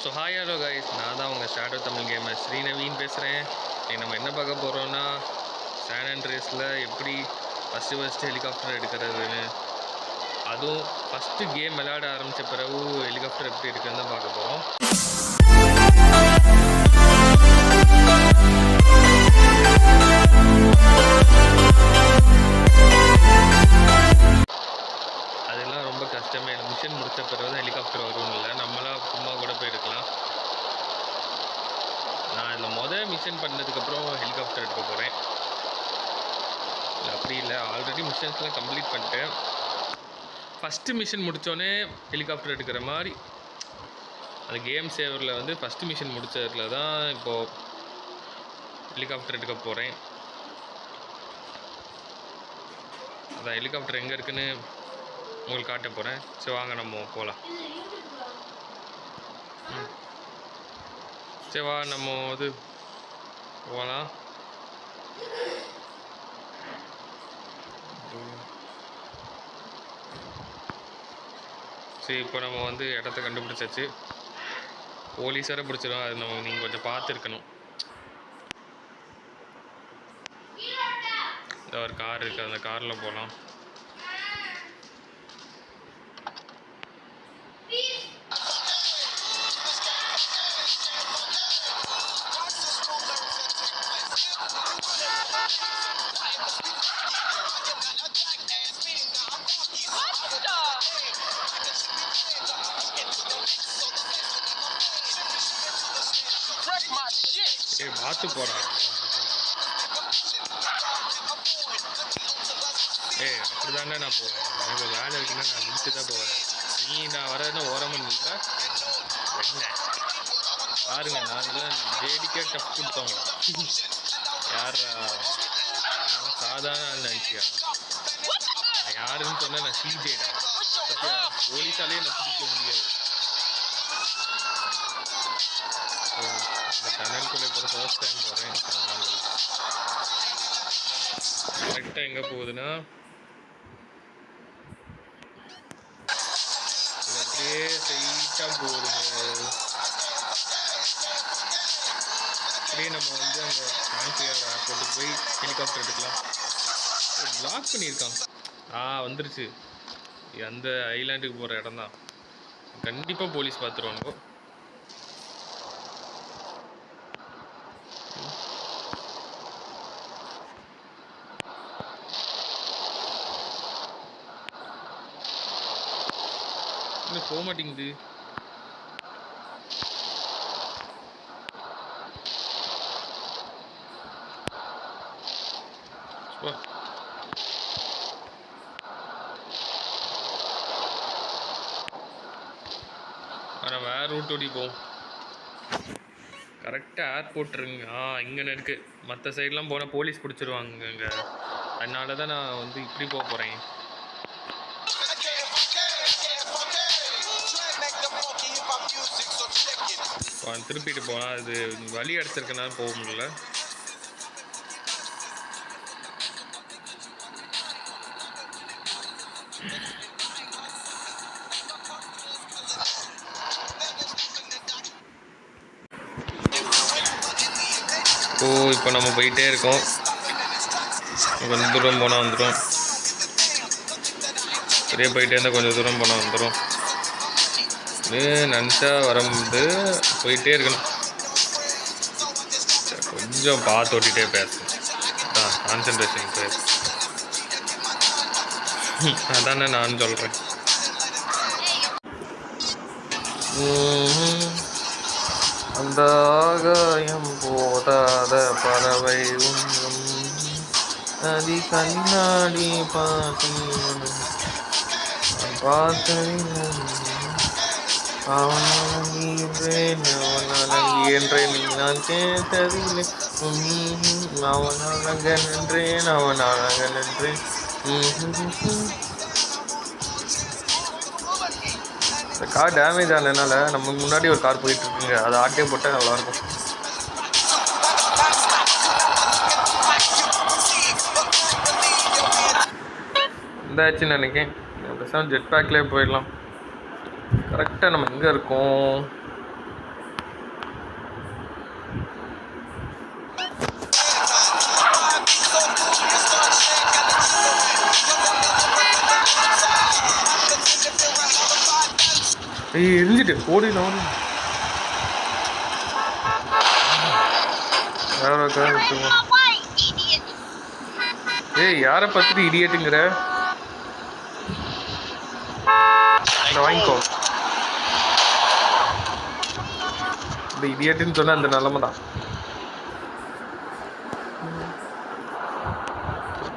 So hi hello guys, நான் தான் உங்கள் ஷேடோ தமிழ் கேமர் ஸ்ரீநவீன் பேசுகிறேன். நம்ம என்ன பார்க்க போகிறோன்னா, சான் ஆண்ட்ரீஸில் எப்படி ஃபஸ்ட்டு ஹெலிகாப்டர் எடுக்கிறதுன்னு, அதுவும் ஃபஸ்ட்டு கேம் விளையாட ஆரம்பித்த பிறகு ஹெலிகாப்டர் எப்படி எடுக்கிறதுன்னு தான் பார்க்க போகிறோம். அதெல்லாம் ரொம்ப கஷ்டமே இல்லை. மிஷன் முடித்த பிறகு தான் ஹெலிகாப்டர் வரும் இல்லை, நம்மளாம் சும்மா கூட போய் எடுக்கலாம். நான் இதில் மிஷன் பண்ணதுக்கப்புறம் ஹெலிகாப்டர் எடுக்க போகிறேன். இல்லை அப்படி இல்லை, ஆல்ரெடி மிஷன்ஸ்லாம் கம்ப்ளீட் பண்ணிட்டேன். ஃபஸ்ட்டு மிஷன் முடித்தோடனே ஹெலிகாப்டர் எடுக்கிற மாதிரி அந்த கேம் சேவரில் வந்து ஃபஸ்ட்டு மிஷன் முடித்ததில் தான் இப்போது ஹெலிகாப்டர் எடுக்க போகிறேன். அதான் ஹெலிகாப்டர் எங்கே இருக்குன்னு உங்களுக்கு காட்ட போகிறேன். சரி வாங்க நம்ம போகலாம். சரி வா நம்ம இது போகலாம். சரி இப்போ நம்ம வந்து இடத்த கண்டுபிடிச்சாச்சு. போலீஸார பிடிச்சிடும், அது நம்ம நீங்கள் கொஞ்சம் பார்த்துருக்கணும். ஒரு கார் இருக்குது, அந்த காரில் போகலாம். பார்த்து போகிறான். அப்படி தானே நான் போவேன். எனக்கு வேலை இருக்குன்னா நான் முடிச்சு தான் போவேன். நான் வரதுன்னா ஓரமாக நின்றா என்ன பாருங்க, நாங்களாம் ஜேடிக்கே டஃப் கொடுத்தவங்க. யார் சாதாரண நினச்சியா? நான் யாருன்னு சொன்னால் நான் சிஜேடா. சத்தியா போலீஸாலே நான் பிடிக்க முடியாது. இந்த டனல்குள்ளே இப்போ ஃபர்ஸ்ட் டைம் போகிறேன். கரெக்டாக எங்கே போகுதுன்னா அப்படியே ஸ்ட்ரைட்டாக போகுதுங்க. அப்படியே நம்ம வந்து அங்கே சான்சியார் ஏர்போர்ட்டுக்கு போய் ஹெலிகாப்டர் எடுக்கலாம். பிளாக் பண்ணியிருக்கான். வந்துருச்சு. அந்த ஐலாண்டுக்கு போகிற இடம் தான். கண்டிப்பாக போலீஸ் பார்த்துருவாங்க. இன்னும் போக மாட்டேங்குது. வேற ரூட் ஓடி போவோம். கரெக்டாக ஏர்போர்ட் இருங்க. இங்கே இருக்குது. மற்ற சைட்லாம் போனால் போலீஸ் பிடிச்சிருவாங்க இங்கே. அதனால தான் நான் வந்து இப்படி போக போகிறேன். திருப்பிட்டு போகலாம். அது வழி அடிச்சிருக்கனால போக முடியல. இப்போ நம்ம போயிட்டே இருக்கோம். கொஞ்சம் தூரம் போனால் வந்துடும். சரியா போயிட்டே இருந்தால் கொஞ்சம் தூரம் போனால் வந்துடும். நினச்சா வரும்போது போயிட்டே இருக்கணும். கொஞ்சம் பார்த்து ஓட்டிகிட்டே பேசணும். கான்சன்ட்ரேஷன் பேச. அதானே நான் சொல்கிறேன். அந்த ஆகாயம் போதாத பறவை ஒன்றும் நதி கண்ணாடி அவன் அழகின்றேன் நான் கேட்டதில்லை. அவன் அழகன் என்றேன், அவன் அழகன் என்றேன். இந்த கார் டேமேஜ் ஆனதுனால நம்ம முன்னாடி ஒரு கார் போயிட்டு இருக்குங்க. அதை ஆட்டே போட்டால் நல்லாயிருக்கும். இதாச்சுன்னு நினைக்கிறேன். பேசாமல் ஜெட் பேக்லேயே போயிடலாம். கரெக்டாக நம்ம எங்கே இருக்கோம்? ஏய் எரிஞ்சிட்டு ஓடி நான் ஏய் யாரை பார்த்துட்டு இடியட்டுங்கிற வாங்கிக்கோ. இந்த இடியட்டுன்னு சொன்னால் அந்த நிலமை தான்.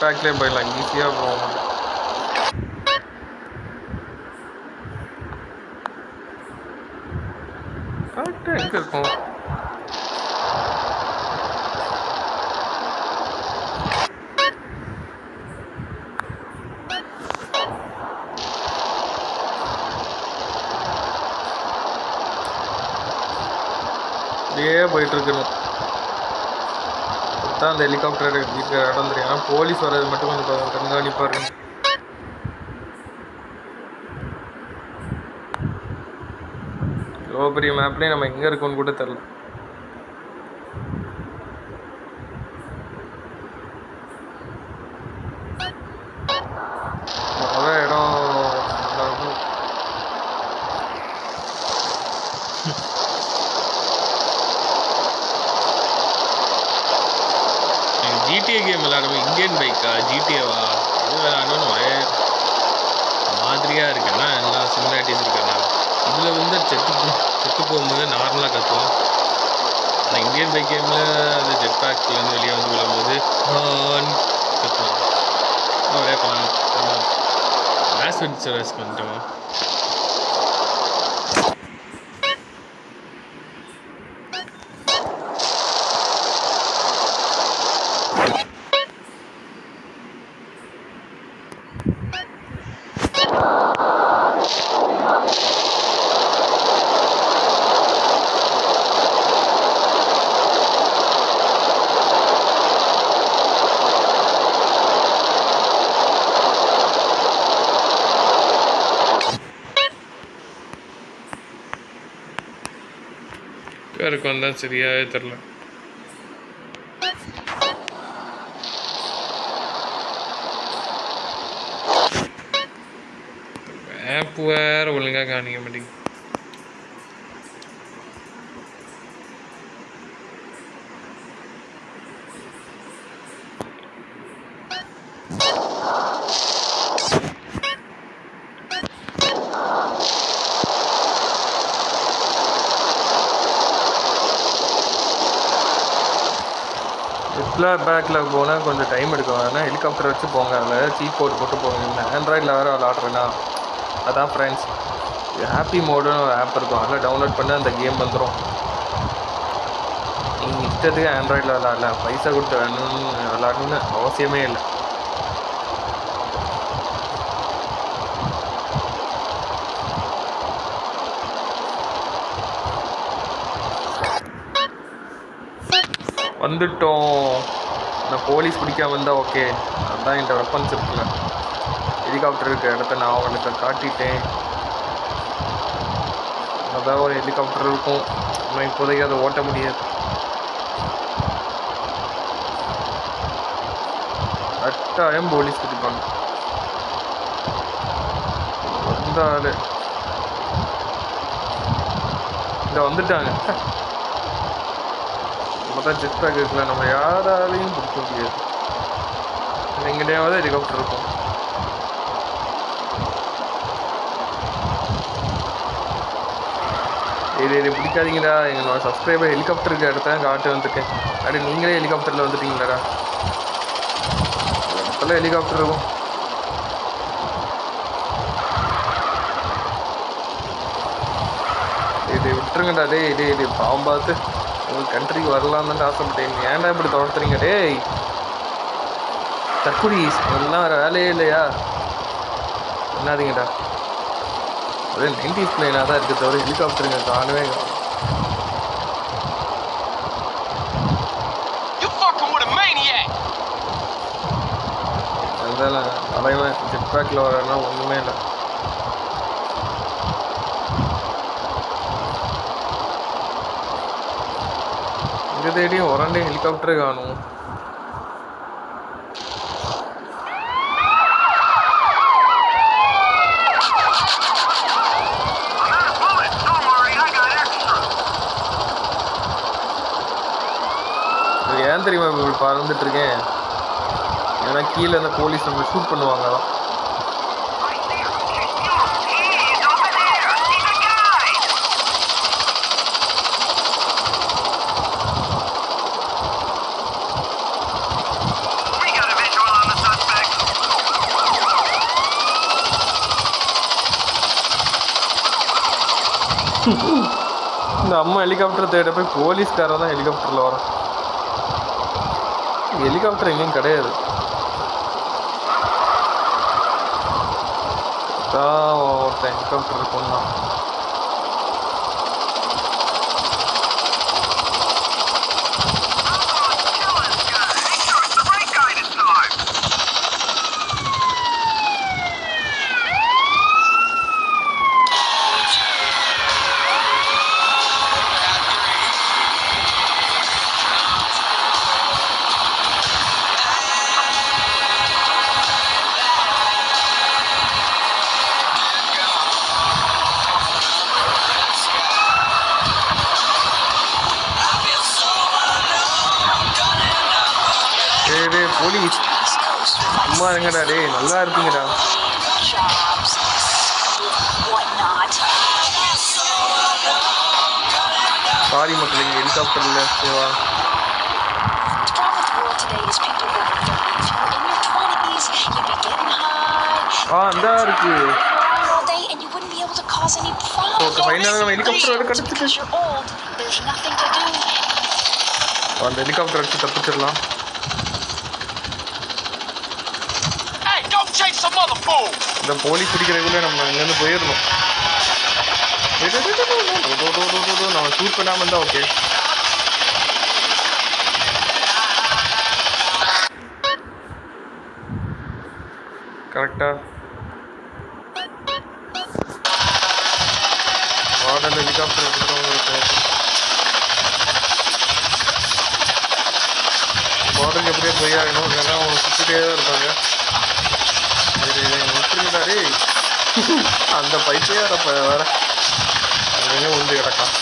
பேக்லேயே போயிடலாம், ஈஸியாக போவோம். கரெக்டாக எங்கே இருக்கும்? அப்படியே போயிட்டுருக்கணும். தான் அந்த ஹெலிகாப்டர் இருக்கிற இடம் தெரியும். ஆனால் போலீஸ் வர்றது மட்டும் கொஞ்சம் கண்காணிப்பாக இருக்கும். இவ்வளோ பெரிய மேப்லேயே நம்ம எங்கே இருக்கோன்னு கூட தெரில. அவ்வளோ இடம் ஜிடிஏ கேம் விளையாடுவோம். இந்தியன் பைக்கா ஜிடிஏவா இது விளையாடணும்னு ஒரே மாதிரியாக இருக்குன்னா எல்லா சிமிலாரிட்டிஸ் இருக்கிறனால இதில் வந்து செத்து போகும்போது நார்மலாக கற்றுவோம். ஆனால் இந்தியன் பைக் கேமில் அது ஜெட் பேக்லேருந்து வெளியே வந்து விழும்போது கற்றுவோம். ஒரே பண்ணலாம். மேஸ் வென்ச்சரஸ் கொஞ்சம் இருக்கும் தான் சரியாகவே தெரில. மேப் வேறு ஒழுங்காக காணிக்க மாட்டேங்குது. பேக்கில் போனால் கொஞ்சம் டைம் எடுக்கும். ஆனால் ஹெலிகாப்டர் வச்சு போங்க, அதில் சீட் போட்டு போங்க. இந்த ஆண்ட்ராய்டில் வேறு விளாட்றேன்னா அதான் ஃப்ரெண்ட்ஸ். ஹாப்பி மோடுன்னு ஒரு ஆப் இருக்கும், அதில் டவுன்லோட் பண்ணி அந்த கேம் வந்துடும். நீங்கள் இஷ்டத்துக்கு ஆண்ட்ராய்டில் விளாட்லாம், பைசா கொடுத்து வேணும்னு விளாடணுன்னு அவசியமே இல்லை. வந்துட்டோம். நான் போலீஸ் பிடிக்காம இருந்தால் ஓகே. அதுதான் என்கிட்ட வெப்பன்ஸ் இருக்குல்ல, ஹெலிகாப்டர் இருக்க இடத்த நான் அவனுக்கு காட்டிட்டேன். அதான் ஒரு ஹெலிகாப்டர் இருக்கும், ஆனால் இப்போதைக்கு அதை ஓட்ட முடியாது. கட்டாயம் போலீஸ் பிடிப்பாங்க. வந்தாலே இங்கே வந்துட்டாங்க. தான் ஜெட் பேக் இருக்குல்ல, நம்ம யாராலையும் பிடிக்க முடியாது. எங்கிட்டையாவது ஹெலிகாப்டர் இருக்கும். இது பிடிக்காதீங்கடா, எங்களோட சப்ஸ்கிரைபர் ஹெலிகாப்டருக்கு இடத்த காட்டு வந்துட்டேன். அப்படி நீங்களே ஹெலிகாப்டரில் வந்துட்டீங்களாடா. இடத்துல ஹெலிகாப்டர் இருக்கும். இது விட்டுருங்கடா. இது பாவம் பார்த்து உங்கள் கண்ட்ரிக்கு வரலான்னு ஆசைப்பட்டேன். ஏன்டா இப்படி துரத்துறீங்க? டேய் தக்குடி, அதெல்லாம் வேறு வேலையே இல்லையா? என்னாதீங்கடா. அதே 90s பிளேனாக தான் இருக்குது தவிர ஹெலிகாப்டருங்க காணவே அதுதான் தலைவன் ஜெட் பேக்கில் வரனா ஒன்றுமே இல்லை. எங்கே தேடியும் உரண்டே ஹெலிகாப்டரே காணும். ஏன் தெரியுமா இப்படி பறந்துட்டு இருக்கேன்? ஏன்னா கீழே இந்த போலீஸ் நம்ம ஷூட் பண்ணுவாங்க தான். இந்த அம்மா ஹெலிகாப்டர் தேட போய் போலீஸ்காரன் தான் ஹெலிகாப்டரில் வரான். ஹெலிகாப்டர் எங்கேயும் கிடையாது. ஒருத்தன் ஹெலிகாப்டர் கொண்டான். போலீஸ் சும்மா இருங்கடா, டே நல்லா இருக்குங்கடா. சாரி மக்கள், இங்கே ஹெலிகாப்டர் இல்லை. சேவா இந்தா இருக்கு. ஃபைனலாக ஹெலிகாப்டர் கிடச்சிட்டு அந்த ஹெலிகாப்டர் அடிச்சு தப்பிச்சிடலாம். இந்த போலீஸ் பிடிக்கிறதுக்குள்ளே நம்ம இங்கேருந்து போயிடணும். நம்ம ஷூட் பண்ணாமல் இருந்தால் ஓகே. கரெக்டாக மாடல் ஹெலிகாப்டர் எடுத்துகிறவங்களுக்கு மாடல் எப்படியே போய் ஆகணும், இல்லைன்னா அவங்க சுற்றிட்டே தான் இருப்பாங்க. விட்டுருந்தாரு அந்த பைப்பையே வேற அங்கே உண்டு கிடக்கான்.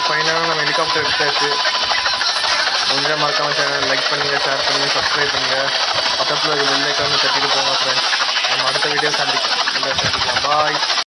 ஃபைனலாக நம்ம ஹெலிகாப்டர் எடுத்தாச்சு. கொஞ்சம் மறக்காமல் சேனல் லைக் பண்ணுங்கள், ஷேர் பண்ணுங்கள், சப்ஸ்கிரைப் பண்ணுங்கள். பக்கத்தில் ஒரு பெல் ஐக்கானை தட்டிட்டு போங்க ஃப்ரெண்ட்ஸ். நம்ம அடுத்த வீடியோ சந்திக்கலாம். பாய்.